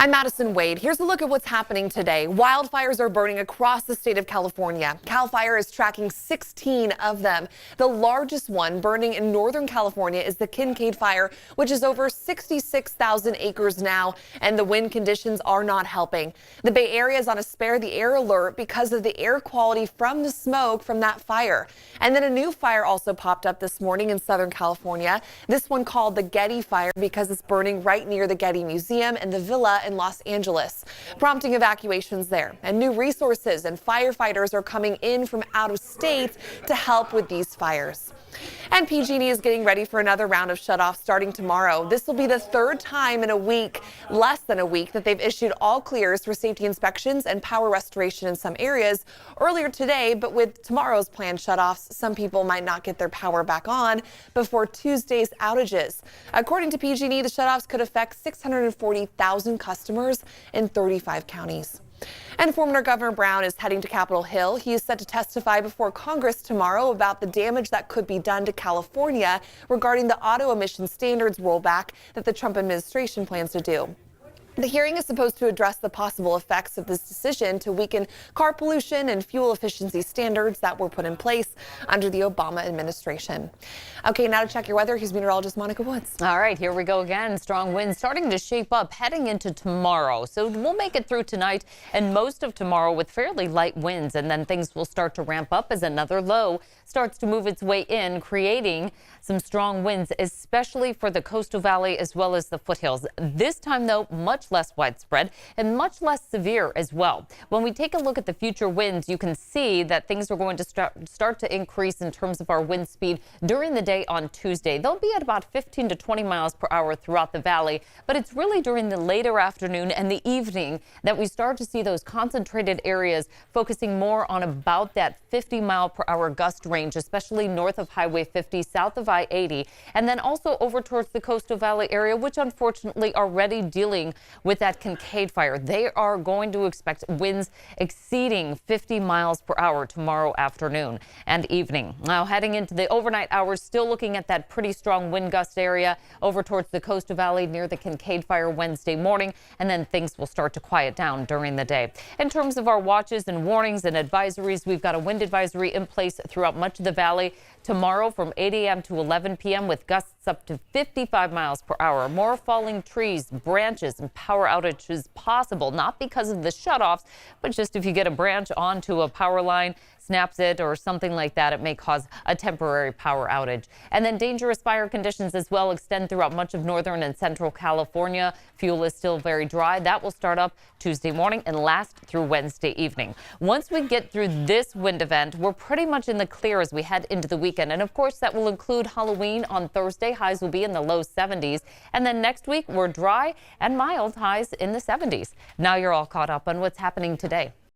I'm Madison Wade. Here's a look at what's happening today. Wildfires are burning across the state of California. CAL FIRE is tracking 16 of them. The largest one burning in Northern California is the Kincade Fire, which is over 66,000 acres now, and the wind conditions are not helping. The Bay Area is on a spare the air alert because of the air quality from the smoke from that fire. And then a new fire also popped up this morning in Southern California. This one called the Getty Fire because it's burning right near the Getty Museum and the Villa in Los Angeles, prompting evacuations there. And new resources and firefighters are coming in from out of state to help with these fires. And PG&E is getting ready for another round of shutoffs starting tomorrow. This will be the third time in a week, less than a week, that they've issued all clears for safety inspections and power restoration in some areas earlier today. But with tomorrow's planned shutoffs, some people might not get their power back on before Tuesday's outages. According to PG&E, the shutoffs could affect 640,000 customers in 35 counties. And former Governor Brown is heading to Capitol Hill. He is set to testify before Congress tomorrow about the damage that could be done to California regarding the auto emission standards rollback that the Trump administration plans to do. The hearing is supposed to address the possible effects of this decision to weaken car pollution and fuel efficiency standards that were put in place under the Obama administration. Okay, now to check your weather, here's meteorologist Monica Woods. All right, here we go again. Strong winds starting to shape up heading into tomorrow. So we'll make it through tonight and most of tomorrow with fairly light winds, and then things will start to ramp up as another low starts to move its way in, creating some strong winds, especially for the coastal valley as well as the foothills. This time, though, much less widespread and much less severe as well. When we take a look at the future winds, you can see that things are going to start to increase in terms of our wind speed during the day on Tuesday. They'll be at about 15 to 20 miles per hour throughout the valley, but it's really during the later afternoon and the evening that we start to see those concentrated areas focusing more on about that 50-mile-per-hour gust range, especially north of Highway 50, south of I-80, and then also over towards the coastal valley area, which unfortunately already dealing with that Kincade Fire. They are going to expect winds exceeding 50 miles per hour tomorrow afternoon and evening. Now heading into the overnight hours, still looking at that pretty strong wind gust area over towards the coastal valley near the Kincade Fire Wednesday morning, and then things will start to quiet down during the day. In terms of our watches and warnings and advisories, we've got a wind advisory in place throughout much of the valley tomorrow from 8 a.m. to 11 p.m. with gusts up to 55 miles per hour. More falling trees, branches, and power outages possible, not because of the shutoffs, but just if you get a branch onto a power line, snaps it or something like that, it may cause a temporary power outage. And then dangerous fire conditions as well extend throughout much of northern and central California. Fuel is still very dry. That will start up Tuesday morning and last through Wednesday evening. Once we get through this wind event, we're pretty much in the clear as we head into the weekend. And of course, that will include Halloween on Thursday. Highs will be in the low 70s. And then next week, we're dry and mild, highs in the 70s. Now you're all caught up on what's happening today.